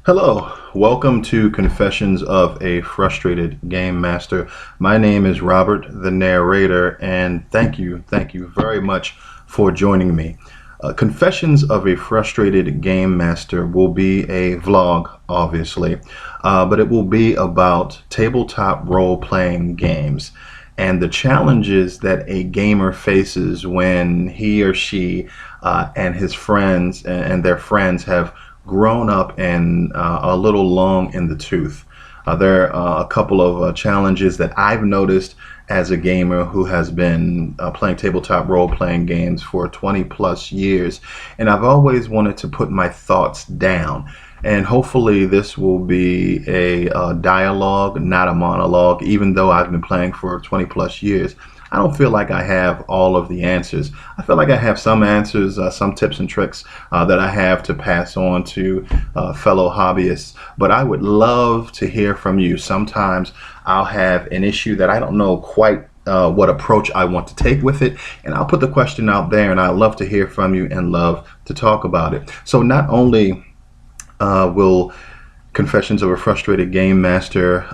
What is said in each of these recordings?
Hello, welcome to Confessions of a Frustrated Game Master. My name is Robert, the narrator, and thank you very much for joining me. Confessions of a Frustrated Game Master will be a vlog, obviously, but it will be about tabletop role-playing games and the challenges that a gamer faces when he or she and his friends and their friends have grown up and a little long in the tooth. There are a couple of challenges that I've noticed as a gamer who has been playing tabletop role-playing games for 20 plus years, and I've always wanted to put my thoughts down. And hopefully this will be a dialogue, not a monologue. Even though I've been playing for 20 plus years, I don't feel like I have all of the answers. I feel like I have some answers, some tips and tricks that I have to pass on to fellow hobbyists. But I would love to hear from you. Sometimes I'll have an issue that I don't know quite what approach I want to take with it, and I'll put the question out there, and I love to hear from you and love to talk about it. So not only will Confessions of a Frustrated Game Master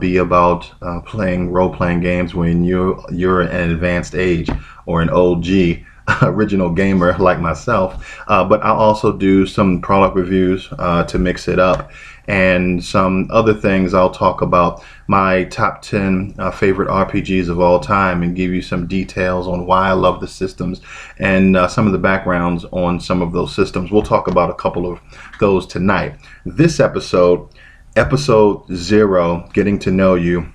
be about playing role-playing games when you're an advanced age or an OG original gamer like myself, but I'll also do some product reviews to mix it up, and some other things. I'll talk about my top 10 favorite RPGs of all time and give you some details on why I love the systems and some of the backgrounds on some of those systems. We'll talk about a couple of those tonight. This episode 0, Getting to Know You,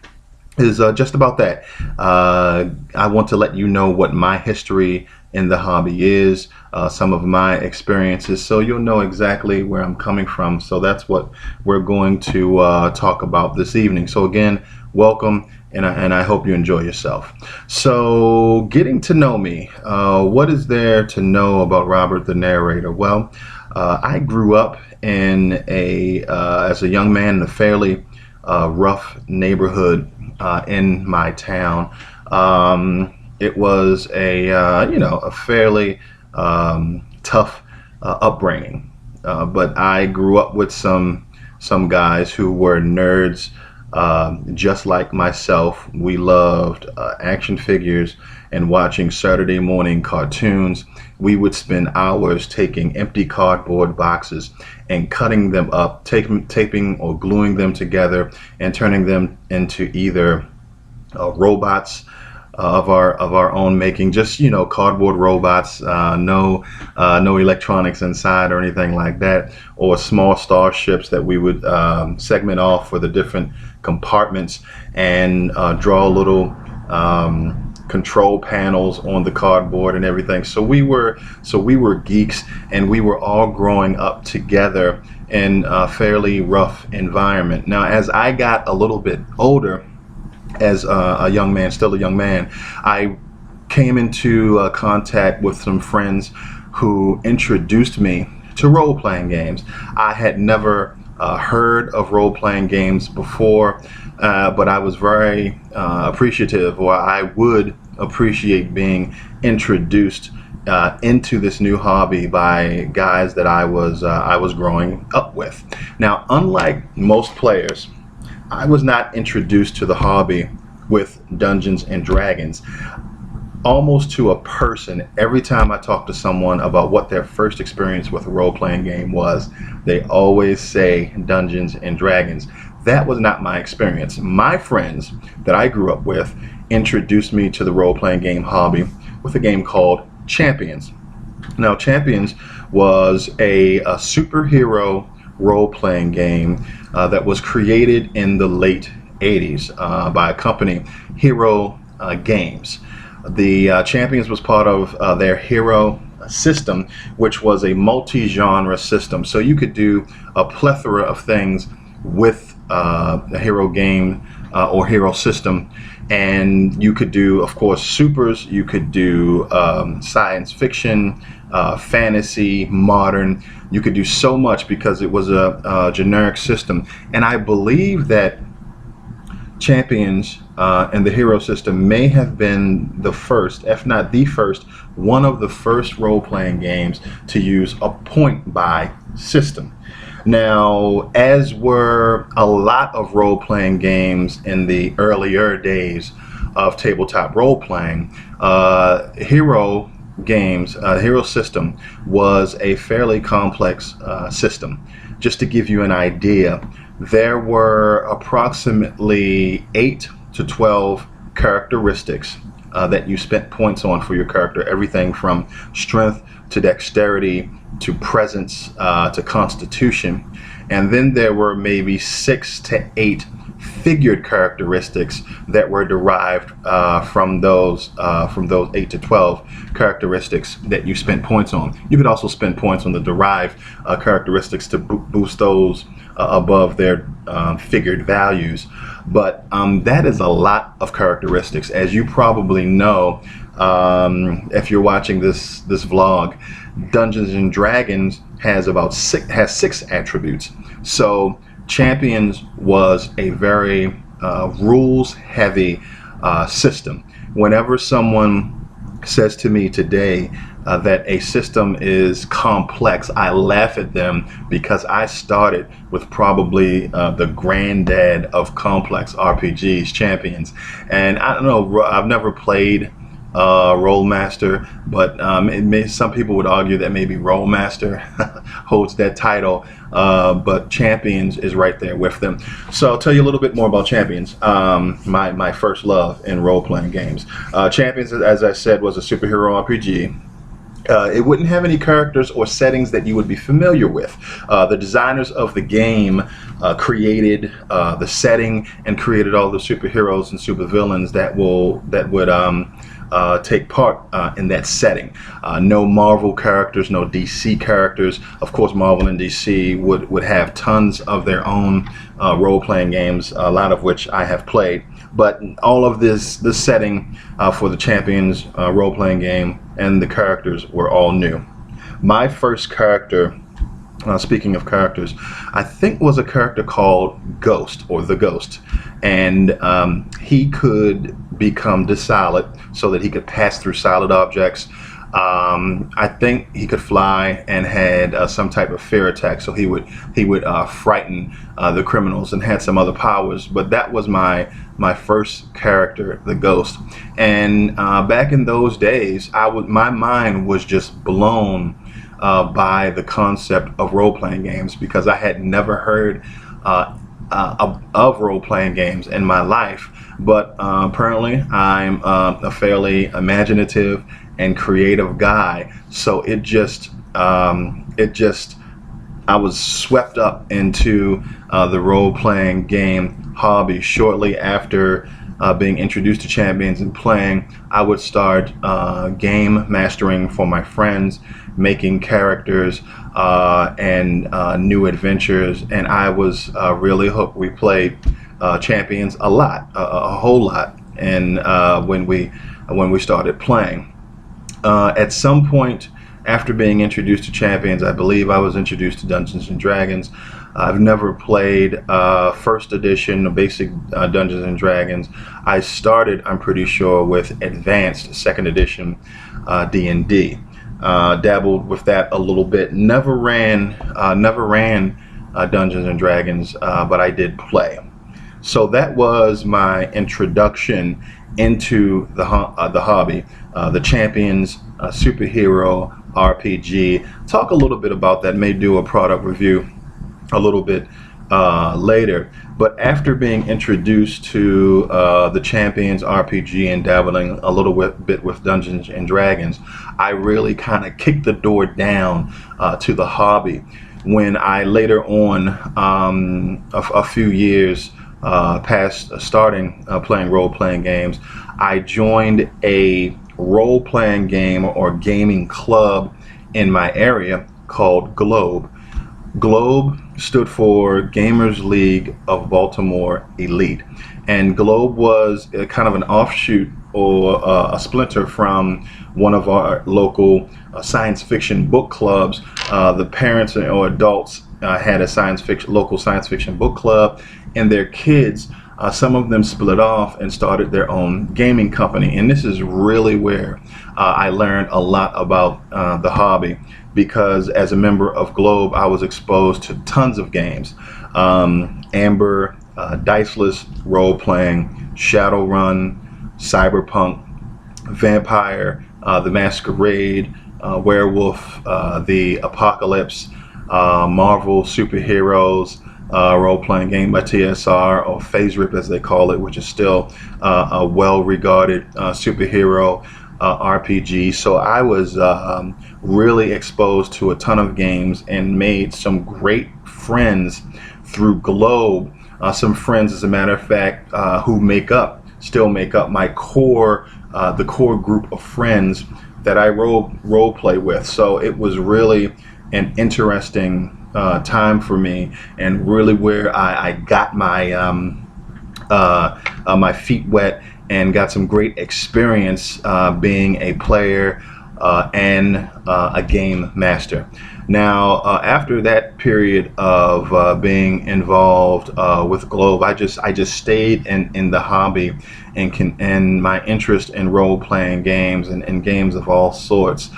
is just about that. I want to let you know what my history in the hobby is, some of my experiences, so you'll know exactly where I'm coming from. So that's what we're going to talk about this evening. So again, welcome, and I hope you enjoy yourself. So getting to know me, what is there to know about Robert the narrator? Well, I grew up in as a young man in a fairly rough neighborhood in my town. It was a fairly tough upbringing, but I grew up with some guys who were nerds, just like myself. We loved action figures and watching Saturday morning cartoons. We would spend hours taking empty cardboard boxes and cutting them up, taping or gluing them together and turning them into either robots of our own making, just cardboard robots, no electronics inside or anything like that, or small starships that we would segment off for the different compartments and draw little control panels on the cardboard and everything. So we were geeks, and we were all growing up together in a fairly rough environment. Now, as I got a little bit older, as a young man, still a young man, I came into contact with some friends who introduced me to role-playing games. I had never heard of role-playing games before, but I was very appreciative, or I would appreciate being introduced into this new hobby by guys that I was growing up with. Now, unlike most players, I was not introduced to the hobby with Dungeons and Dragons. Almost to a person, every time I talk to someone about what their first experience with a role-playing game was, they always say Dungeons and Dragons. That was not my experience. My friends that I grew up with introduced me to the role-playing game hobby with a game called Champions. Now, Champions was a superhero role-playing game that was created in the late 80s by a company, Hero Games. The Champions was part of their Hero system, which was a multi-genre system. So you could do a plethora of things with a Hero game or Hero system. And you could do, of course, supers. You could do science fiction, fantasy, modern. You could do so much because it was a generic system. And I believe that Champions and the Hero system may have been the first, if not the first, one of the first role-playing games to use a point-buy system. Now, as were a lot of role-playing games in the earlier days of tabletop role-playing, Hero games, Hero system was a fairly complex system. Just to give you an idea, there were approximately 8 to 12 characteristics that you spent points on for your character. Everything from strength to dexterity to presence to constitution. And then there were maybe 6 to 8 figured characteristics that were derived from those 8 to 12 characteristics that you spent points on. You could also spend points on the derived characteristics to boost those above their figured values. But that is a lot of characteristics. As you probably know, if you're watching this vlog, Dungeons and Dragons has six attributes. So Champions was a very rules heavy system. Whenever someone says to me today that a system is complex, I laugh at them, because I started with probably the granddad of complex RPGs, Champions. And I don't know, I've never played Rolemaster, but some people would argue that maybe Rolemaster holds that title, but Champions is right there with them. So I'll tell you a little bit more about Champions, my first love in role-playing games. Champions, as I said, was a superhero RPG. It wouldn't have any characters or settings that you would be familiar with. The designers of the game created the setting and created all the superheroes and supervillains that would take part in that setting. No Marvel characters, no DC characters. Of course, Marvel and DC would have tons of their own role-playing games, a lot of which I have played. But all of this setting for the Champions role-playing game and the characters were all new. My first character, speaking of characters, I think was a character called Ghost, or the Ghost. And he could become dissolid so that he could pass through solid objects. I think he could fly and had some type of fear attack, so he would frighten the criminals, and had some other powers. But that was my first character, the Ghost. And back in those days, my mind was just blown by the concept of role-playing games, because I had never heard of role-playing games in my life. But apparently I'm a fairly imaginative and creative guy, so I was swept up into the role-playing game hobby. Shortly after being introduced to Champions and playing, I would start game mastering for my friends, making characters and new adventures, and I was really hooked. We played Champions a lot, a whole lot, and when we started playing. At some point after being introduced to Champions, I believe I was introduced to Dungeons and Dragons. I've never played first edition or basic Dungeons and Dragons. I started, I'm pretty sure, with advanced second edition D&D. Dabbled with that a little bit. Never ran Dungeons and Dragons, but I did play. So that was my introduction into the hobby, the Champions superhero RPG. Talk a little bit about that. May do a product review a little bit later. But after being introduced to the Champions RPG and dabbling a little bit with Dungeons and Dragons, I really kind of kicked the door down to the hobby. When I later on, a few years past starting playing role-playing games, I joined a role-playing game or gaming club in my area called Globe. Globe stood for Gamers League of Baltimore Elite, and Globe was kind of an offshoot or a splinter from one of our local science fiction book clubs. The parents or adults had a local science fiction book club, and their kids, some of them split off and started their own gaming company. And this is really where I learned a lot about the hobby. because as a member of Globe, I was exposed to tons of games. Amber, Diceless, role-playing, Shadowrun, Cyberpunk, Vampire, The Masquerade, Werewolf, The Apocalypse, Marvel Superheroes, role-playing game by TSR, or FASERIP as they call it, which is still a well-regarded superhero RPG. So I was really exposed to a ton of games and made some great friends through Globe. Some friends, as a matter of fact, who still make up my core, the core group of friends that I role play with. So it was really an interesting time for me, and really where I got my my feet wet and got some great experience being a player and a game master. Now, after that period of being involved with Globe, I just stayed in the hobby, and my interest in role-playing games and games of all sorts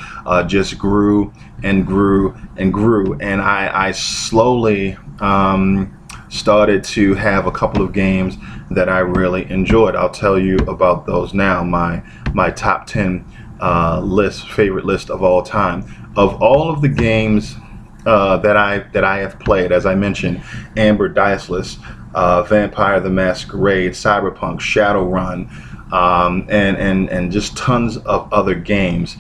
just grew and grew and grew, and I slowly started to have a couple of games that I really enjoyed. I'll tell you about those now. My top 10 favorite list of all time. Of all of the games that I have played, as I mentioned, Amber, Diceless, Vampire the Masquerade, Cyberpunk, Shadowrun, and just tons of other games,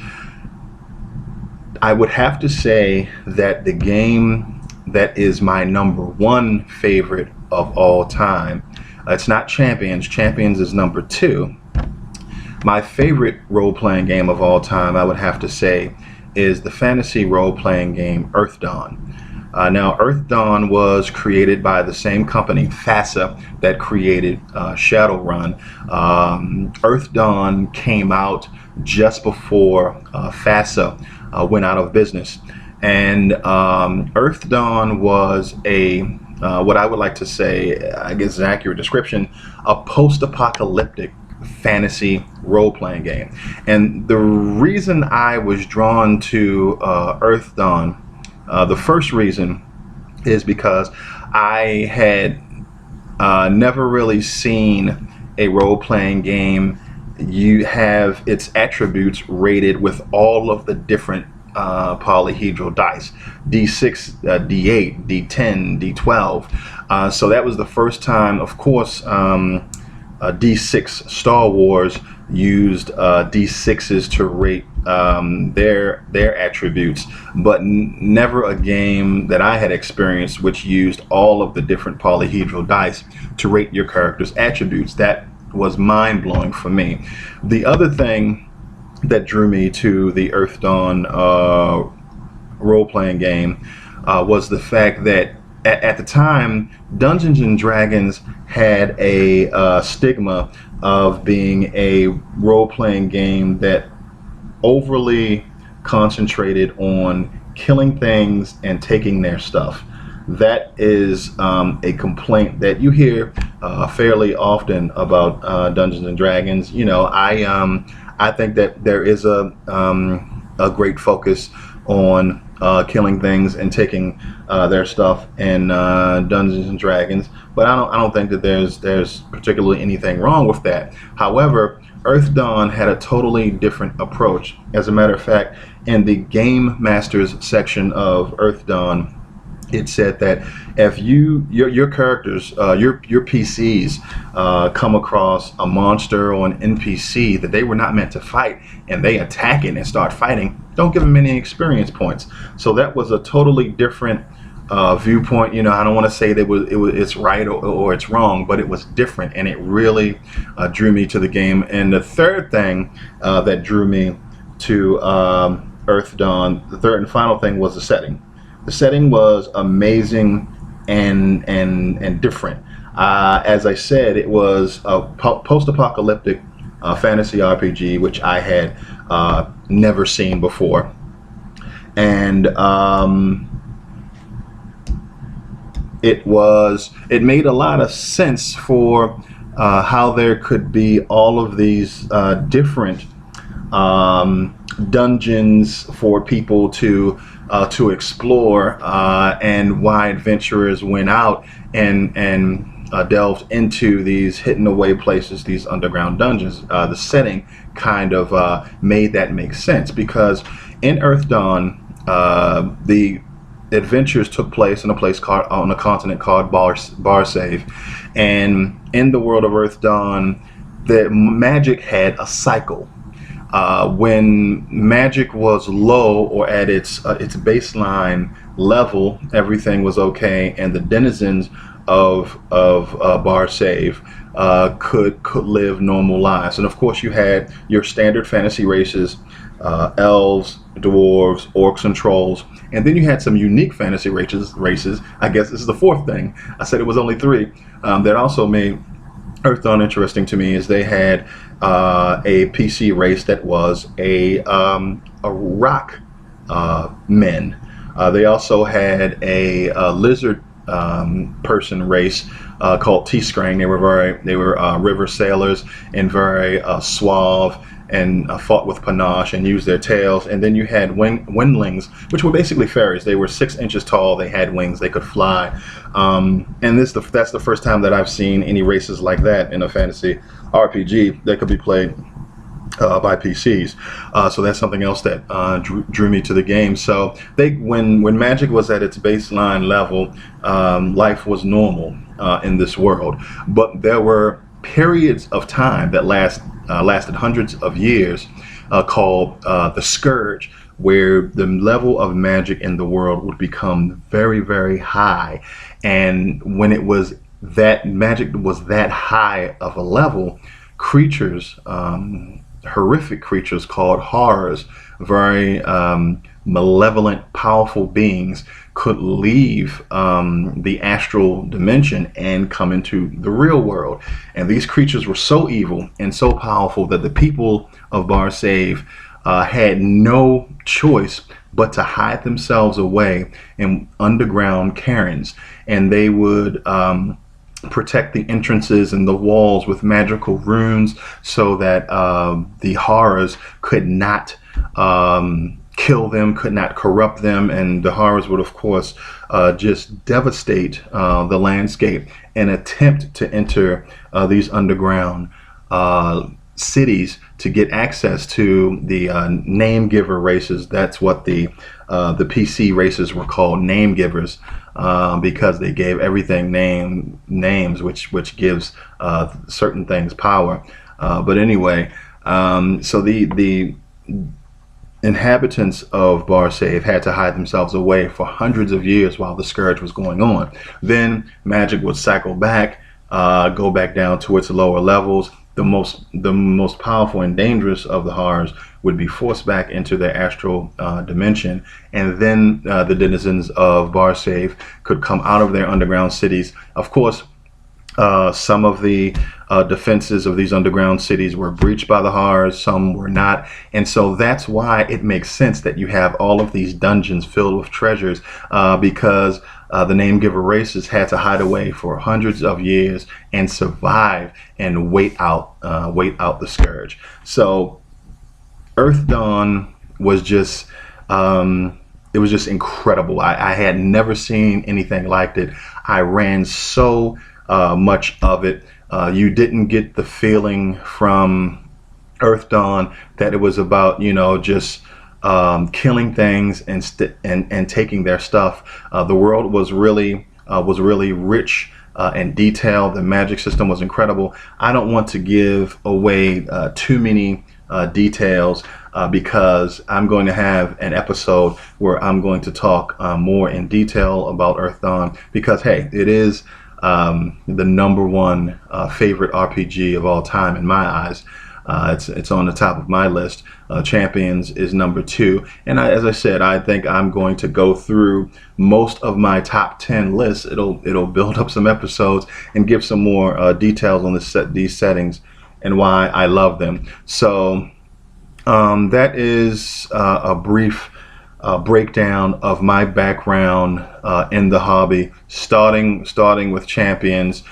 I would have to say that the game that is my number one favorite of all time, it's not Champions. Champions is number two. My favorite role-playing game of all time, I would have to say, is the fantasy role-playing game Earthdawn. Now, Earthdawn was created by the same company, FASA, that created Shadowrun. Earthdawn came out just before FASA went out of business. And Earthdawn was what I would like to say, I guess an accurate description, a post-apocalyptic fantasy role-playing game. And the reason I was drawn to Earthdawn, the first reason is because I had never really seen a role-playing game you have its attributes rated with all of the different polyhedral dice, D6, D8, D10, D12. So that was the first time, of course, D6 Star Wars used D6s to rate their attributes, but never a game that I had experienced which used all of the different polyhedral dice to rate your character's attributes. That was mind-blowing for me. The other thing that drew me to the Earthdawn role-playing game was the fact that at the time, Dungeons and Dragons had a stigma of being a role-playing game that overly concentrated on killing things and taking their stuff. That is a complaint that you hear fairly often about Dungeons and Dragons. You know, I think that there is a great focus on killing things and taking their stuff in Dungeons and Dragons, but I don't think that there's particularly anything wrong with that. However, Earthdawn had a totally different approach. As a matter of fact, in the Game Masters section of Earthdawn, it said that if your characters, your PCs come across a monster or an NPC that they were not meant to fight, and they attack it and start fighting, don't give them any experience points. So that was a totally different viewpoint. You know, I don't want to say that it's right or it's wrong, but it was different, and it really drew me to the game. And the third thing that drew me to Earthdawn, the third and final thing, was the setting. The setting was amazing and different. As I said, it was a post-apocalyptic fantasy RPG, which I had never seen before, and it made a lot of sense for how there could be all of these different dungeons for people to to explore, and why adventurers went out and delved into these hidden away places, these underground dungeons. The setting kind of made that make sense, because in Earth Dawn, the adventures took place in a place called, on a continent called Barsave, and in the world of Earth Dawn, the magic had a cycle. When magic was low or at its baseline level, everything was okay, and the denizens of Barsave could live normal lives. And of course, you had your standard fantasy races, elves, dwarves, orcs, and trolls. And then you had some unique fantasy races. I guess this is the fourth thing. I said it was only three. That also made Earth Dawn interesting to me, is they had a PC race that was a rock men. They also had a lizard person race called T-Scrang. They were river sailors, and very suave, and fought with panache and used their tails. And then you had windlings, which were basically fairies. They were 6 inches tall. They had wings. They could fly. And that's the first time that I've seen any races like that in a fantasy RPG that could be played by PCs. So that's something else that drew me to the game. So when magic was at its baseline level, life was normal in this world. But there were periods of time that lasted hundreds of years, called the Scourge, where the level of magic in the world would become very, very high. And when it was that magic was that high of a level, creatures, horrific creatures called horrors, very malevolent, powerful beings, could leave the astral dimension and come into the real world. And these creatures were so evil and so powerful that the people of Barsave had no choice but to hide themselves away in underground cairns. And they would protect the entrances and the walls with magical runes, so that the horrors could not kill them, could not corrupt them. And the horrors would, of course, just devastate the landscape and attempt to enter these underground cities to get access to the name giver races. That's what the PC races were called, name givers, because they gave everything names, which gives certain things power. But anyway, so the inhabitants of Barsave had to hide themselves away for hundreds of years while the Scourge was going on. Then magic would cycle back, go back down to its lower levels. The most powerful and dangerous of the horrors would be forced back into their astral dimension, and then the denizens of Barsave could come out of their underground cities. Of course, some of the defenses of these underground cities were breached by the horrors, some were not. And so that's why it makes sense that you have all of these dungeons filled with treasures, because the name giver races had to hide away for hundreds of years and survive and wait out the Scourge. So Earth Dawn was just it was just incredible. I had never seen anything like it. I ran so much of it. You didn't get the feeling from Earth Dawn that it was about, just killing things and taking their stuff. The world was really rich and detailed. The magic system was incredible. I don't want to give away too many details, because I'm going to have an episode where I'm going to talk more in detail about Earth Dawn, because hey, it is the #1 favorite RPG of all time in my eyes. It's on the top of my list. Champions is #2, and as I said, I think I'm going to go through most of my top 10 lists. It'll build up some episodes and give some more details on these settings and why I love them. So that is a brief breakdown of my background in the hobby, starting with Champions,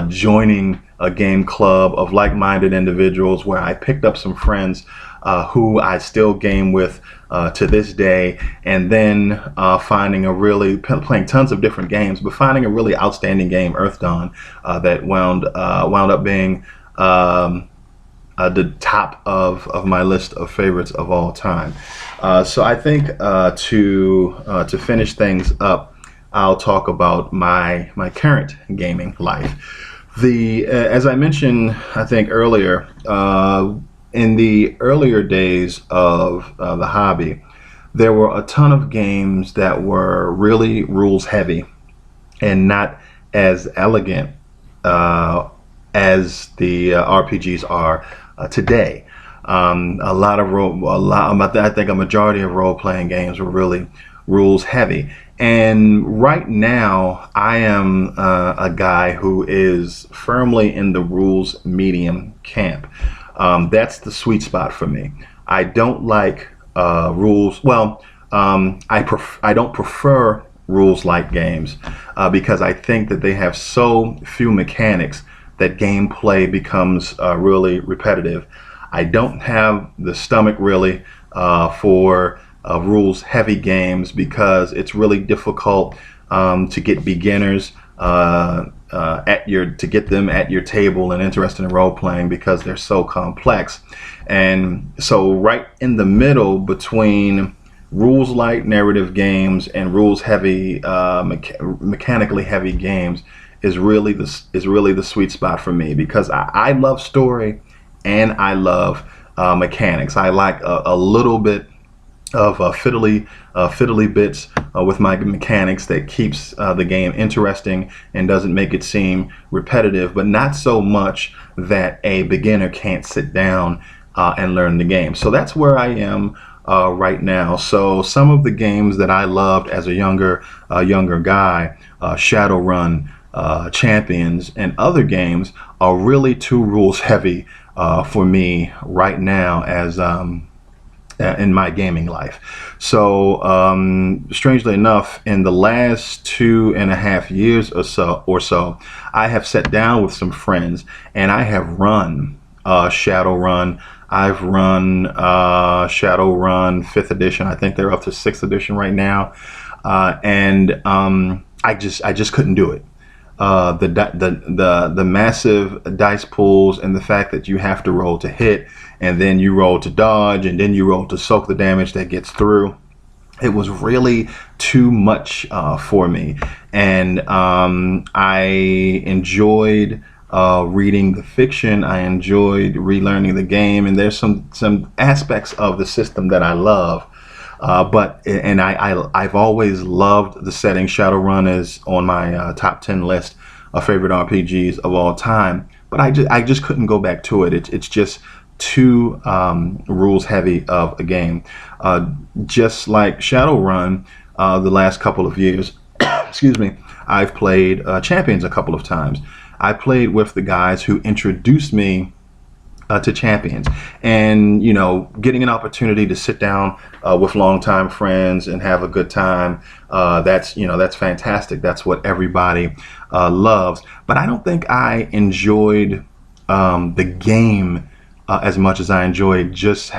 joining a game club of like-minded individuals where I picked up some friends who I still game with to this day, and then finding a really playing tons of different games, but finding a really outstanding game, Earth Dawn, that wound up being the top of my list of favorites of all time. So I think to finish things up, I'll talk about my current gaming life. As I mentioned, I think earlier, in the earlier days of the hobby, there were a ton of games that were really rules heavy and not as elegant as the RPGs are today. I think a majority of role-playing games were really rules heavy. And right now, I am a guy who is firmly in the rules medium camp. That's the sweet spot for me. I don't like rules. Well, I don't prefer rules-like games because I think that they have so few mechanics that gameplay becomes really repetitive. I don't have the stomach really for rules-heavy games because it's really difficult to get beginners to get them at your table and interested in role playing because they're so complex. And so right in the middle between rules light narrative games and rules heavy mechanically heavy games is really the sweet spot for me, because I love story and I love mechanics. I like a little bit of fiddly bits with my mechanics that keeps the game interesting and doesn't make it seem repetitive, but not so much that a beginner can't sit down and learn the game. So that's where I am right now. So some of the games that I loved as a younger guy, Shadowrun, Champions, and other games are really too rules heavy for me right now as in my gaming life. So strangely enough, in the last 2.5 years or so, I have sat down with some friends and I have run Shadowrun. I've run Shadowrun 5th edition. I think they're up to 6th edition right now, and I just couldn't do it. The massive dice pools and the fact that you have to roll to hit, and then you roll to dodge, and then you roll to soak the damage that gets through. It was really too much for me, and I enjoyed reading the fiction. I enjoyed relearning the game, and there's some aspects of the system that I love. I've always loved the setting. Shadowrun is on my top 10 list of favorite RPGs of all time, but I just couldn't go back to it. It's just too rules heavy of a game. Just like Shadowrun, the last couple of years, excuse me, I've played Champions a couple of times. I played with the guys who introduced me to Champions, and getting an opportunity to sit down with longtime friends and have a good time, that's fantastic. That's what everybody loves. But I don't think I enjoyed the game as much as I enjoyed just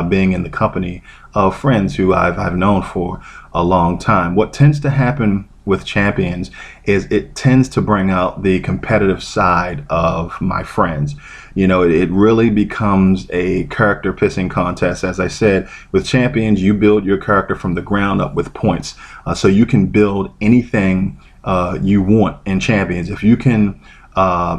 being in the company of friends who I've known for a long time. What tends to happen with Champions is it tends to bring out the competitive side of my friends. It really becomes a character pissing contest. As I said, with Champions, you build your character from the ground up with points. So you can build anything you want in Champions. If you can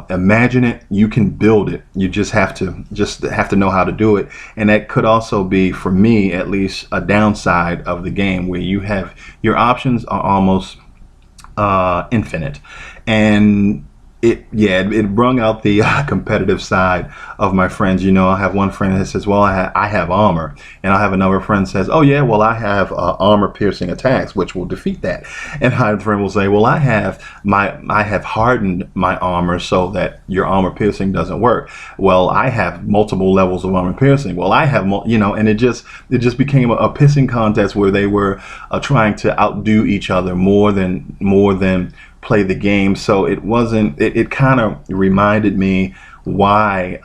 imagine it, you can build it. You just have to know how to do it. And that could also be, for me at least, a downside of the game, where you have your options are almost infinite. And it brung out the competitive side of my friends. I have one friend that says, well, I have armor, and I have another friend that says, oh yeah, well, I have armor piercing attacks, which will defeat that. And my friend will say, well, I have hardened my armor so that your armor piercing doesn't work. Well, I have multiple levels of armor piercing. Well, I have and it just became a pissing contest where they were trying to outdo each other more than play the game. So it kind of reminded me why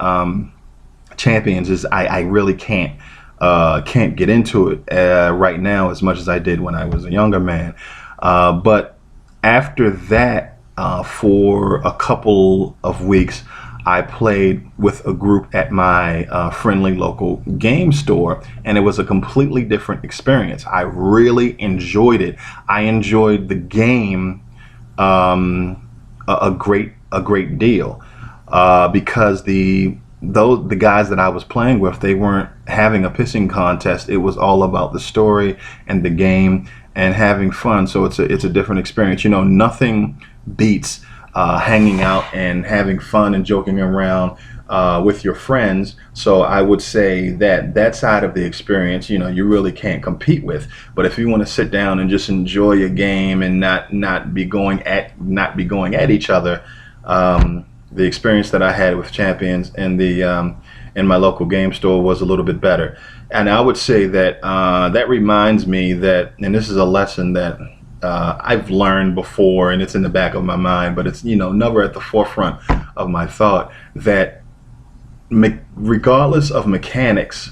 Champions is I really can't Can't get into it right now as much as I did when I was a younger man. But after that, for a couple of weeks, I played with a group at my friendly local game store, and it was a completely different experience. I really enjoyed it. I enjoyed the game a great deal because the guys that I was playing with, they weren't having a pissing contest. It was all about the story and the game and having fun. So it's a different experience. You know, nothing beats hanging out and having fun and joking around with your friends. So I would say that that side of the experience, you know, you really can't compete with. But if you want to sit down and just enjoy a game and not be going at each other, the experience that I had with Champions in my local game store was a little bit better. And I would say that that reminds me that, and this is a lesson that I've learned before, and it's in the back of my mind, but it's, you know, never at the forefront of my thought, that regardless of mechanics,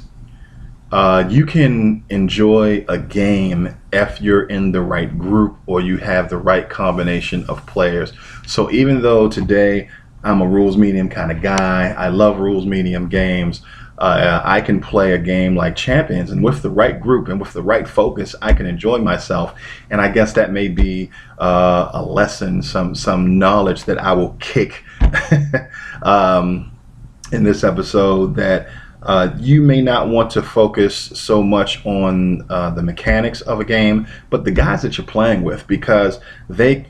you can enjoy a game if you're in the right group or you have the right combination of players. So even though today I'm a rules medium kind of guy, I love rules medium games, I can play a game like Champions, and with the right group and with the right focus, I can enjoy myself. And I guess that may be a lesson, some knowledge that I will kick in this episode, that you may not want to focus so much on the mechanics of a game, but the guys that you're playing with, because they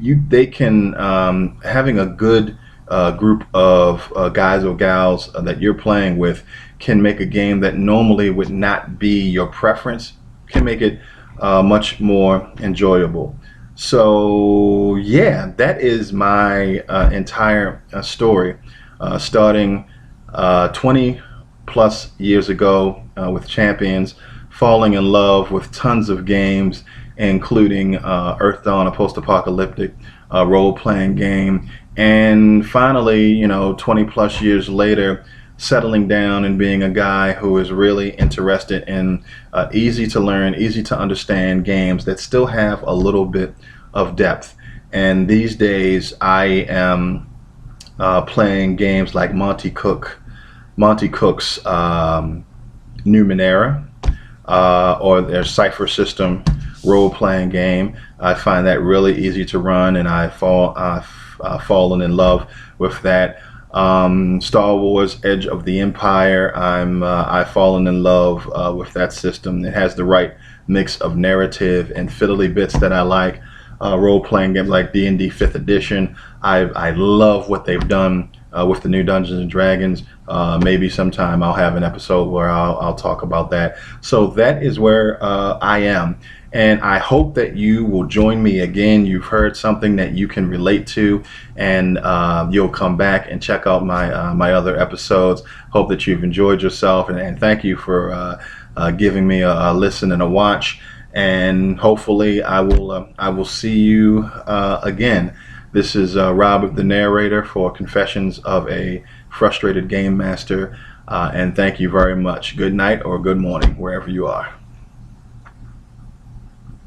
can having a good group of guys or gals that you're playing with can make a game that normally would not be your preference, can make it much more enjoyable. So yeah, that is my entire story, starting 20 plus years ago with Champions, falling in love with tons of games, including Earthdawn, a post-apocalyptic role-playing game, and finally, you know, 20 plus years later, settling down and being a guy who is really interested in easy to learn, easy to understand games that still have a little bit of depth. And these days I am playing games like Monte Cook's Numenera, or their Cypher System role-playing game. I find that really easy to run, and I've fallen in love with that. Star Wars Edge of the Empire, I've fallen in love with that system. It has the right mix of narrative and fiddly bits that I like. Role-playing games like D&D 5th edition, I love what they've done with the new Dungeons and Dragons. Maybe sometime I'll have an episode where I'll talk about that. So that is where I am, and I hope that you will join me again. You've heard something that you can relate to, and you'll come back and check out my other episodes. Hope that you've enjoyed yourself, and thank you for giving me a listen and a watch. And hopefully I will see you again. This is Robert, the narrator, for Confessions of a Frustrated Game Master, and thank you very much. Good night or good morning, wherever you are.